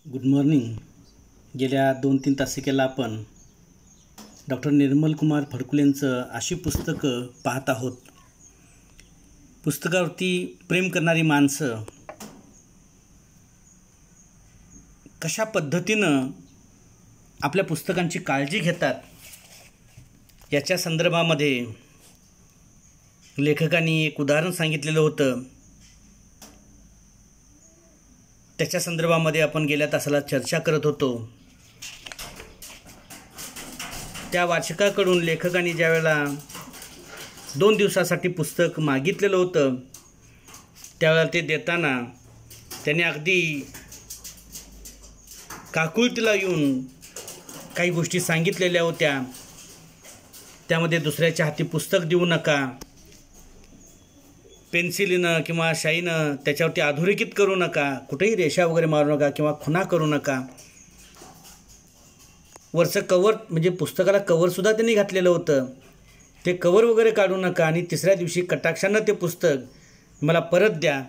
Good morning. गेल्या 2-3 तासिकेला आपण doctor Nirmal Kumar फडकुलेंचं अशी पुस्तकं पाहत आहोत. पुस्तकावरती प्रेम करणारी माणसं कशा पद्धतीनं आपल्या पुस्तकांची काळजी घेतात याच्या संदर्भामध्ये लेखकांनी एक उदाहरण सांगितलेलं होतं. त्याच्या संदर्भामध्ये आपण गेल्या तासाला चर्चा करत होतो. त्या वाचकाकडून लेखकांनी ज्यावेळेला 2 दिवसासाठी पुस्तक मागितलेलं होतं त्यावेळेला ते देताना त्याने अगदी काकुळतीला येऊन काही गोष्टी सांगितलेल्या होत्या. त्यामध्ये दुसऱ्याच्या हाती पुस्तक देऊ नका, पेन्सिलीनं किंवा शाईनं त्याच्यावरती अधोरेखित करू नका, कुठेही रेषा वगैरे मारू नका किंवा खुणा करू नका. वरचं कवर म्हणजे पुस्तकाला कवरसुद्धा त्यांनी घातलेलं होतं, ते कवर वगैरे काढू नका आणि तिसऱ्या दिवशी कटाक्षानं ते पुस्तक मला परत द्या.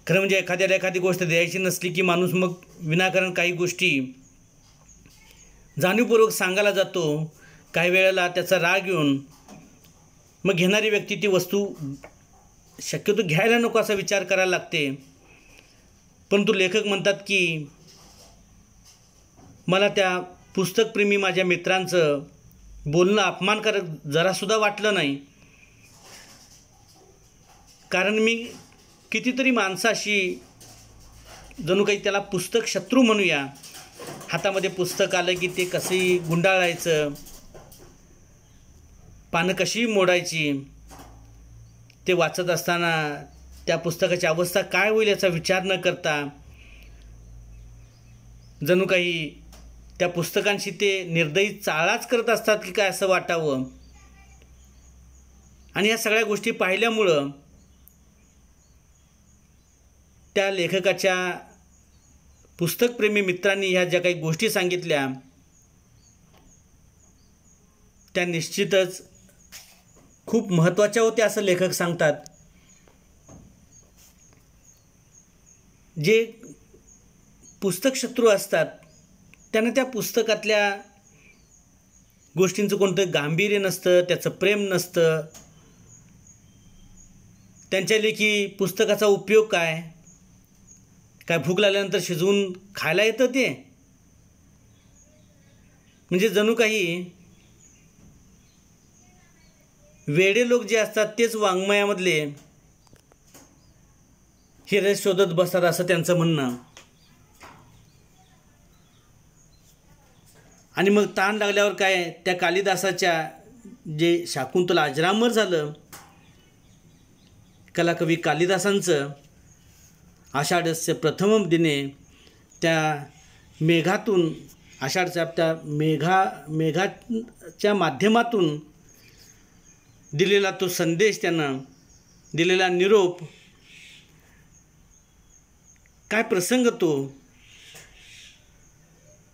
खरं म्हणजे एखाद्याला एखादी गोष्ट द्यायची नसली की माणूस मग विनाकारण काही गोष्टी जाणीवपूर्वक सांगायला जातो. काही वेळेला त्याचा राग येऊन मग घेणारी व्यक्ती ती वस्तू शक्यतो घ्यायला नको असा विचार करायला लागते. परंतु लेखक म्हणतात की मला त्या पुस्तकप्रेमी माझ्या मित्रांचं बोलणं अपमानकारक जरासुद्धा वाटलं नाही. कारण मी कितीतरी माणसाशी जणू काही त्याला पुस्तक शत्रू म्हणूया, हातामध्ये पुस्तक आलं की ते कशी गुंडाळायचं, पानं कशी मोडायची, ते वाचत असताना त्या पुस्तकाची अवस्था काय होईल याचा विचार न करता जणू काही त्या पुस्तकांशी ते निर्दयी चाळाच करत असतात की काय असं वाटावं. आणि या सगळ्या गोष्टी पाहिल्यामुळं त्या लेखकाच्या पुस्तकप्रेमी मित्रांनी ह्या ज्या काही गोष्टी सांगितल्या त्या निश्चितच खूप महत्त्वाच्या होत्या असं लेखक सांगतात. जे पुस्तक शत्रू असतात त्यांना त्या पुस्तकातल्या गोष्टींचं कोणतं गांभीर्य नसतं, त्याचं प्रेम नसतं. त्यांच्या लेखी पुस्तकाचा उपयोग काय भूक लागल्यानंतर शिजवून खायला येतं ते, म्हणजे जणू काही वेडे लोक जे असतात तेच वाङ्मयामधले हे रस शोधत बसतात असं त्यांचं म्हणणं. आणि मग ताण लागल्यावर काय त्या कालिदासाच्या जे शाकुंतला अजरामर झालं, कलाकवी कालिदासांचं आषाढस्य प्रथमम दिने त्या मेघातून आषाढच्या त्या मेघाच्या माध्यमातून दिलेला तो संदेश, त्यानं दिलेला निरोप, काय प्रसंग तो.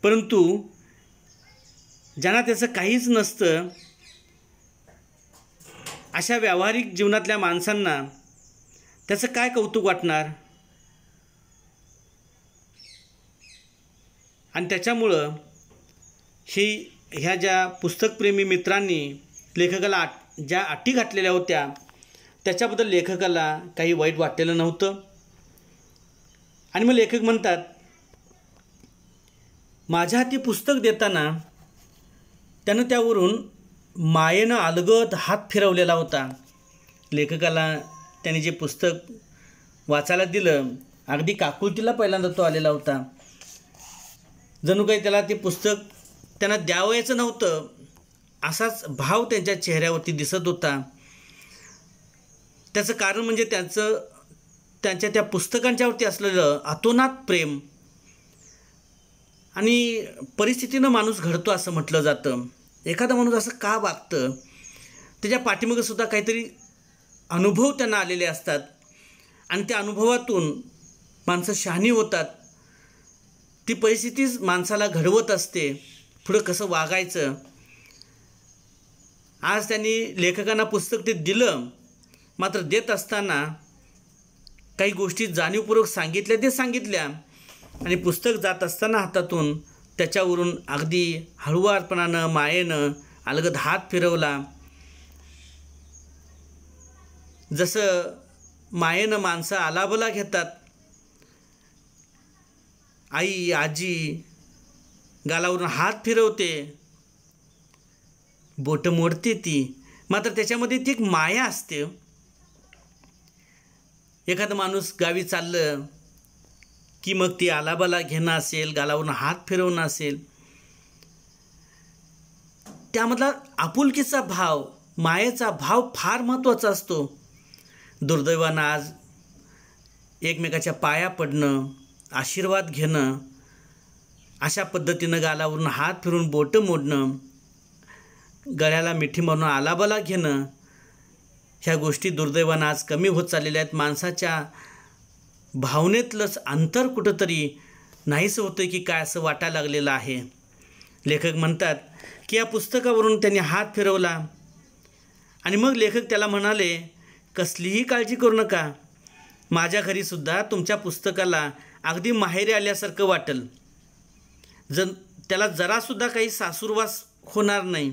परंतु ज्यांना त्याचं काहीच नसतं अशा व्यावहारिक जीवनातल्या माणसांना त्याचं काय कौतुक वाटणार. आणि त्याच्यामुळं ह्या ज्या पुस्तकप्रेमी मित्रांनी लेखकाला ज्या अटी घातलेल्या होत्या त्याच्याबद्दल लेखकाला काही वाईट वाटलेलं नव्हतं. आणि मग लेखक म्हणतात, माझ्या हाती पुस्तक देताना त्यानं त्यावरून मायेनं अलगद हात फिरवलेला होता. लेखकाला त्याने जे पुस्तक वाचायला दिलं अगदी काकुळतीला पहिल्यांदा तो आलेला होता. जणू काही त्याला ते पुस्तक त्यांना द्यावयाचं नव्हतं असाच भाव त्यांच्या चेहऱ्यावरती दिसत होता. त्याचं कारण म्हणजे त्यांच्या त्या पुस्तकांच्यावरती असलेलं अतोनात प्रेम. आणि परिस्थितीनं माणूस घडतो असं म्हटलं जातं. एखादा माणूस असं का वागतं त्याच्या पाठीमागं सुद्धा काहीतरी अनुभव त्यांना आलेले असतात आणि त्या अनुभवातून माणसं शहाणी होतात. ती परिस्थितीच माणसाला घडवत असते पुढं कसं वागायचं. आज त्यांनी लेखकांना पुस्तक ते दिलं, मात्र देत असताना काही गोष्टी जाणीवपूर्वक सांगितल्या ते सांगितल्या, आणि पुस्तक जात असताना हातातून त्याच्यावरून अगदी हळुवारपणानं मायेनं अलगद हात फिरवला. जसं मायेनं माणसं आलाबला घेतात, आई आजी गालावरून हात फिरवते, बोटं मोडते ती, मात्र त्याच्यामध्ये ती एक माया असते. एखादा माणूस गावी चाललं की मग ती आलाबाला घेणं असेल, गालावरून हात फिरवणं असेल, त्यामधला आपुलकीचा भाव, मायेचा भाव फार महत्त्वाचा असतो. दुर्दैवानं आज एकमेकाच्या पाया पडणं, आशीर्वाद घेणं, अशा पद्धतीनं गालावरून हात फिरून बोटं मोडणं, गळ्याला मिठी मारून आलाबाला घेणं, ह्या गोष्टी दुर्दैवानं आज कमी होत चाललेल्या आहेत. माणसाच्या भावनेतलंच अंतर कुठंतरी नाहीसं होतं की काय असं वाटायला लागलेलं आहे. लेखक म्हणतात की या पुस्तकावरून त्यांनी हात फिरवला आणि मग लेखक त्याला म्हणाले, कसलीही काळजी करू नका, माझ्या घरीसुद्धा तुमच्या पुस्तकाला अगदी माहेरी आल्यासारखं वाटेल. त्याला जरासुद्धा काही सासूरवास होणार नाही.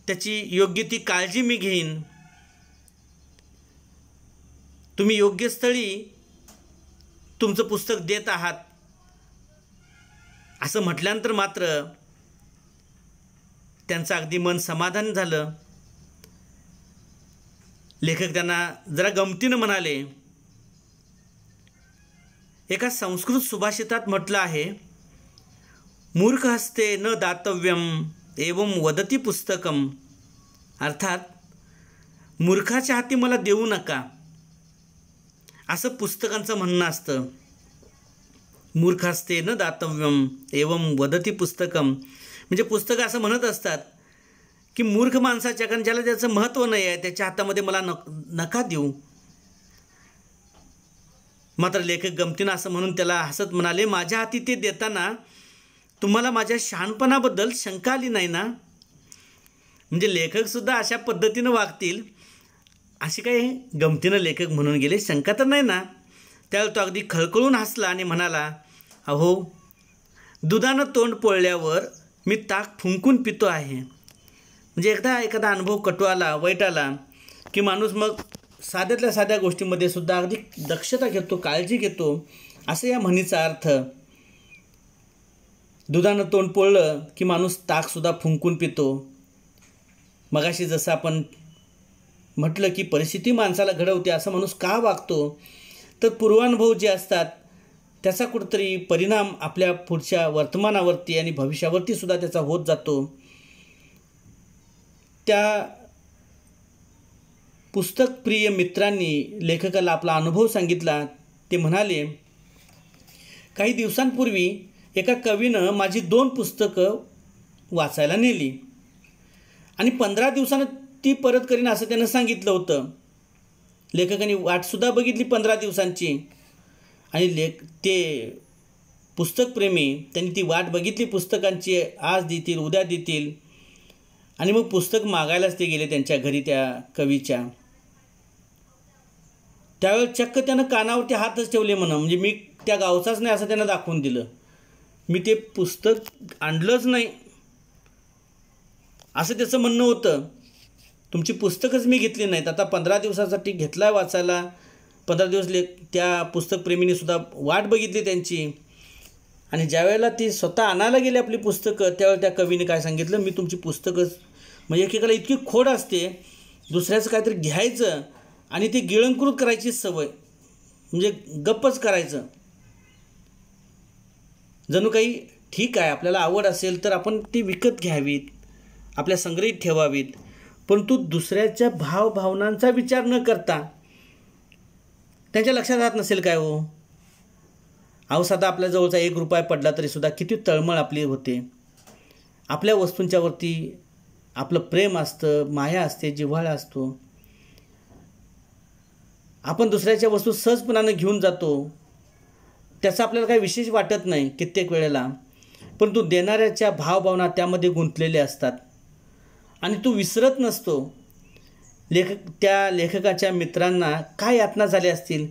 त्याची योग्य ती काळजी मी घेईन. तुम्ही योग्य स्थळी तुमचं पुस्तक देत आहात. असं म्हटल्यानंतर मात्र त्यांचं अगदी मन समाधान झालं. लेखक त्यांना जरा गमतीनं म्हणाले, एका संस्कृत सुभाषितात म्हटलं आहे, मूर्ख हस्ते न दातव्यम एवं वदती पुस्तकम. अर्थात मूर्खाच्या हाती मला देऊ नका, असं पुस्तकांचं म्हणणं असतं. मूर्ख हस्ते न दातव्यम एवं वदती पुस्तकम म्हणजे पुस्तकं असं म्हणत असतात की मूर्ख माणसाच्या, कारण ज्याला त्याचं महत्त्व नाही आहे, त्याच्या हातामध्ये मला नका देऊ. मात्र लेखक गमतीनं असं म्हणून त्याला हसत म्हणाले, माझ्या हाती ते देताना तुम्हाला माझ्या शहाणपणाबद्दल शंका आली नाही ना? म्हणजे लेखकसुद्धा अशा पद्धतीनं वागतील अशी काही गमतीनं लेखक म्हणून गेले, शंका तर नाही ना? त्यावेळी तो अगदी खळखळून हसला आणि म्हणाला, अहो दुधानं तोंड पोळल्यावर मी ताक फुंकून पितो आहे. म्हणजे एखादा अनुभव कटू आला, वाईट आला की माणूस मग साध्यातल्या साध्या गोष्टीमध्ये सुद्धा अगदी दक्षता घेतो, काळजी घेतो, असं या म्हणीचा अर्थ. दुधानं तोंड पोळलं की माणूस ताकसुद्धा फुंकून पितो. मगाशी जसं आपण म्हटलं की परिस्थिती माणसाला घडवते, असं माणूस का वागतो, तर पूर्वानुभव जे असतात त्याचा कुठंतरी परिणाम आपल्या पुढच्या वर्तमानावरती आणि भविष्यावरती सुद्धा त्याचा होत जातो. त्या पुस्तकप्रिय मित्रांनी लेखकाला आपला अनुभव सांगितला. ते म्हणाले, काही दिवसांपूर्वी एका कवीनं माझी 2 पुस्तकं वाचायला नेली आणि 15 दिवसानं ती परत करीन असं त्यानं सांगितलं होतं. लेखकाने वाटसुद्धा बघितली 15 दिवसांची आणि ते पुस्तकप्रेमी त्यांनी ती वाट बघितली पुस्तकांची, आज देतील उद्या देतील, आणि मग पुस्तक मागायलाच ते गेले त्यांच्या घरी त्या कवीच्या. त्यावेळेस चक्क त्यानं कानावरती हातच ठेवले म्हणजे मी त्या गावचाच नाही असं त्यानं दाखवून दिलं. मी ते पुस्तक आणलंच नाही असं त्याचं म्हणणं होतं. तुमची पुस्तकच मी घेतली नाहीत. आता 15 दिवसासाठी घेतला वाचायला. 15 दिवस त्या पुस्तकप्रेमीने सुद्धा वाट बघितली त्यांची, आणि ज्यावेळेला ती स्वतः आणायला गेली आपली पुस्तकं, त्यावेळेला त्या कवीने काय सांगितलं, मी तुमची पुस्तकच, म्हणजे एकेकाला इतकी खोड असते दुसऱ्याचं काहीतरी घ्यायचं आणि ते गिळंकृत करायची सवय, म्हणजे गप्पच करायचं. जणू काही ठीक आहे, आपल्याला आवड असेल तर आपण ती विकत घ्यावीत, आपल्या संग्रहित ठेवावीत, परंतु दुसऱ्याच्या भावभावनांचा विचार न करता त्यांच्या लक्षात राहत नसेल काय हो? अहो साधा आपल्या जवळचा 1 रुपया पडला तरीसुद्धा किती तळमळ आपली होते. आपल्या वस्तूंच्यावरती आपलं प्रेम असतं, माया असते, जिव्हाळा असतो. आपण दुसऱ्याच्या वस्तू सहजपणानं घेऊन जातो, त्याचा आपल्याला काही विशेष वाटत नाही कित्येक वेळेला, परंतु देणाऱ्याच्या भावभावना त्यामध्ये गुंतलेल्या असतात आणि तो विसरत नसतो. त्या लेखकाच्या मित्रांना काय यातना झाल्या असतील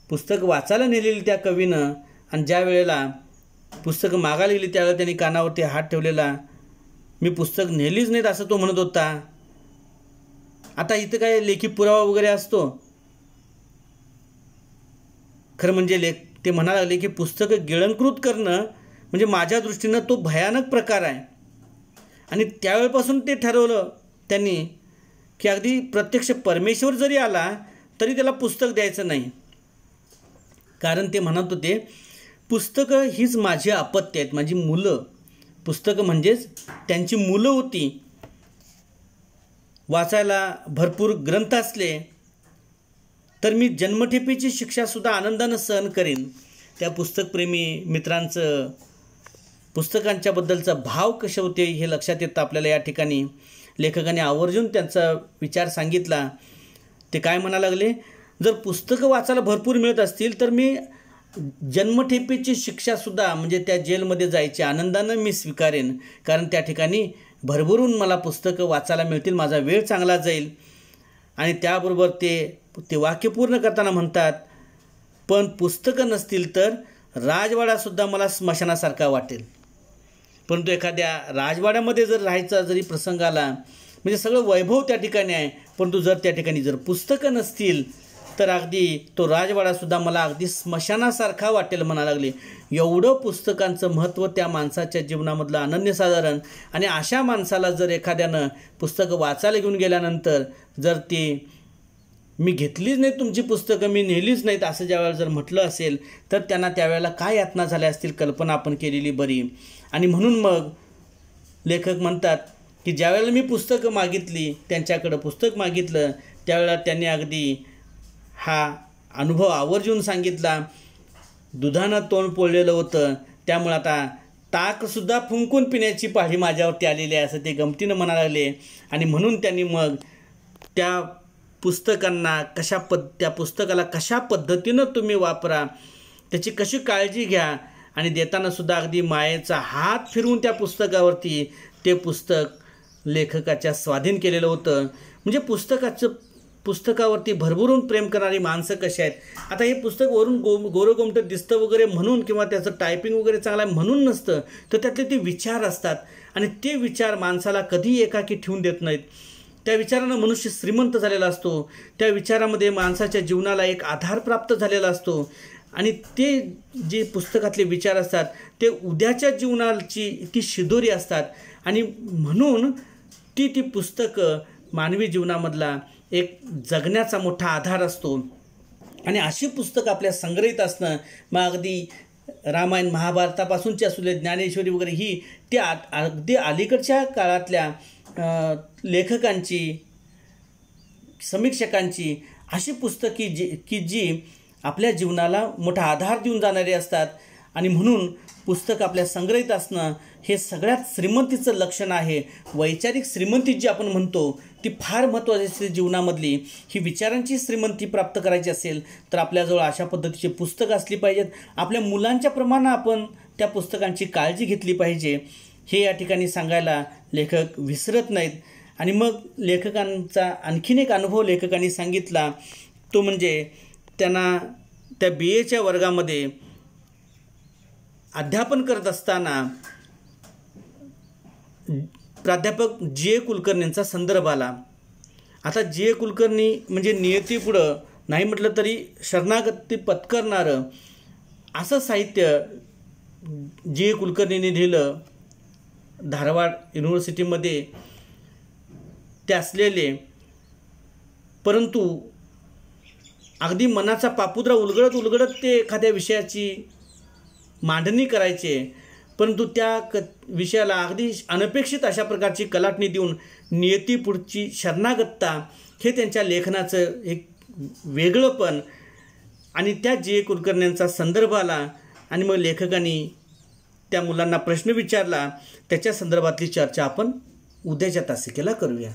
पुस्तक वाचायला नेलेली त्या कवीनं आणि ज्या वेळेला पुस्तकं मागायला गेली त्यावेळेला त्यांनी कानावरती हात ठेवलेला. मी पुस्तक नेलीच नाहीत असं तो म्हणत होता. आता इथं काय लेखी पुरावा वगैरे असतो? खरं म्हणजे ते म्हणायला लागले की पुस्तकं गिळंकृत करणं म्हणजे माझ्या दृष्टीनं तो भयानक प्रकार आहे. आणि त्यावेळेपासून ते ठरवलं त्यांनी की अगदी प्रत्यक्ष परमेश्वर जरी आला तरी त्याला पुस्तक द्यायचं नाही. कारण ते म्हणत होते पुस्तकं हीच माझी अपत्य आहेत, माझी मुलं. पुस्तकं म्हणजेच त्यांची मुलं होती. वाचायला भरपूर ग्रंथ असले तर मी जन्मठेपेची शिक्षासुद्धा आनंदानं सहन करेन. त्या पुस्तकप्रेमी मित्रांचं पुस्तकांच्याबद्दलचा भाव कसे होते हे लक्षात येतं आपल्याला. या ठिकाणी लेखकाने आवर्जून त्यांचा विचार सांगितला. ते काय म्हणा लागले, जर पुस्तकं वाचायला भरपूर मिळत असतील तर मी जन्मठेपेची शिक्षासुद्धा म्हणजे त्या जेलमध्ये जायची आनंदानं मी स्वीकारेन. कारण त्या ठिकाणी भरभरून मला पुस्तकं वाचायला मिळतील, माझा वेळ चांगला जाईल. आणि त्याबरोबर ते वाक्य पूर्ण करताना म्हणतात, पण पुस्तकं नसतील तर राजवाडासुद्धा मला स्मशानासारखा वाटेल. परंतु एखाद्या राजवाड्यामध्ये जर राहायचा जरी प्रसंग आला म्हणजे सगळं वैभव त्या ठिकाणी आहे, परंतु जर त्या ठिकाणी जर पुस्तकं नसतील तर अगदी तो राजवाडासुद्धा मला अगदी स्मशानासारखा वाटेल म्हणा लागले. एवढं पुस्तकांचं महत्त्व त्या माणसाच्या जीवनामधलं अनन्यसाधारण. आणि अशा माणसाला जर एखाद्यानं पुस्तकं वाचायला घेऊन गेल्यानंतर जर ते मी घेतलीच नाही तुमची पुस्तकं, मी नेलीच नाहीत असं ज्यावेळेला जर म्हटलं असेल तर त्यांना त्यावेळेला काय यातना झाल्या असतील कल्पना आपण केलेली बरी. आणि म्हणून मग लेखक म्हणतात की ज्यावेळेला मी पुस्तकं मागितली, त्यांच्याकडं पुस्तक मागितलं, त्यावेळेला त्यांनी अगदी हा अनुभव आवर्जून सांगितला. दुधानं तोंड पोळलेलं होतं, त्यामुळे आता ताकसुद्धा फुंकून पिण्याची पाळी माझ्यावरती आलेली आहे असं ते गमतीनं म्हणायला लागले. आणि म्हणून त्यांनी मग त्या पुस्तकाला कशा पद्धतीनं तुम्ही वापरा, त्याची कशी काळजी घ्या आणि देतानासुद्धा अगदी मायेचा हात फिरवून त्या पुस्तकावरती ते पुस्तक लेखकाच्या स्वाधीन केलेलं होतं. म्हणजे पुस्तकावरती भरभरून प्रेम करणारी माणसं कशी आहेत. आता हे पुस्तक वरून गोरगोमटं दिसतं वगैरे म्हणून किंवा त्याचं टायपिंग वगैरे चांगलं आहे म्हणून नसतं, तर त्यातले ते विचार असतात आणि ते विचार माणसाला कधी एकाकी ठेवून देत नाहीत. त्या विचारानं मनुष्य श्रीमंत झालेला असतो. त्या विचारामध्ये माणसाच्या जीवनाला एक आधार प्राप्त झालेला असतो. आणि ते जे पुस्तकातले विचार असतात ते उद्याच्या जीवनाची ती शिदोरी असतात. आणि म्हणून ती पुस्तकं मानवी जीवनामधला एक जगण्याचा मोठा आधार असतो. आणि अशी पुस्तकं आपल्या संग्रहित असणं, मग अगदी रामायण महाभारतापासूनची असू दे, ज्ञानेश्वरी वगैरे ही त्या अगदी अलीकडच्या काळातल्या लेखकांची, समीक्षकांची अशी पुस्तकी जी आपल्या जीवनाला मोठा आधार देऊन जाणारी असतात. आणि म्हणून पुस्तक आपल्या संग्रहित असणं हे सगळ्यात श्रीमंतीचं लक्षण आहे. वैचारिक श्रीमंती जी आपण म्हणतो ती फार महत्त्वाची असते जीवनामधली. ही विचारांची श्रीमंती प्राप्त करायची असेल तर आपल्याजवळ अशा पद्धतीची पुस्तकं असली पाहिजेत. आपल्या मुलांच्या प्रमाणे आपण त्या पुस्तकांची काळजी घेतली पाहिजे हे या ठिकाणी सांगायला लेखक विसरत नाहीत. आणि मग लेखकांचा आणखीन एक अनुभव लेखकांनी सांगितला, तो म्हणजे त्यांना त्या BAच्या वर्गामध्ये अध्यापन करत असताना प्राध्यापक G.A. कुलकर्णींचा संदर्भ आला. आता G.A. कुलकर्णी म्हणजे नियतीपुढं नाही म्हटलं तरी शरणागती पत्करणारं असं साहित्य G.A. कुलकर्णींनी लिहिलं. धारवाड युनिव्हर्सिटीमध्ये ते असलेले, परंतु अगदी मनाचा पापुद्रा उलगडत ते एखाद्या विषयाची मांडणी करायचे, परंतु त्या विषयाला अगदी अनपेक्षित अशा प्रकारची कलाटणी देऊन नियतीपुढची शरणागतता हे त्यांच्या लेखनाचं एक वेगळंपण. आणि त्या G.A. कुलकर्ण्यांचा संदर्भ आला आणि मग लेखकांनी त्या मुलांना प्रश्न विचारला. त्याच्या संदर्भातली चर्चा आपण उद्याच्या तासिकेला करूया.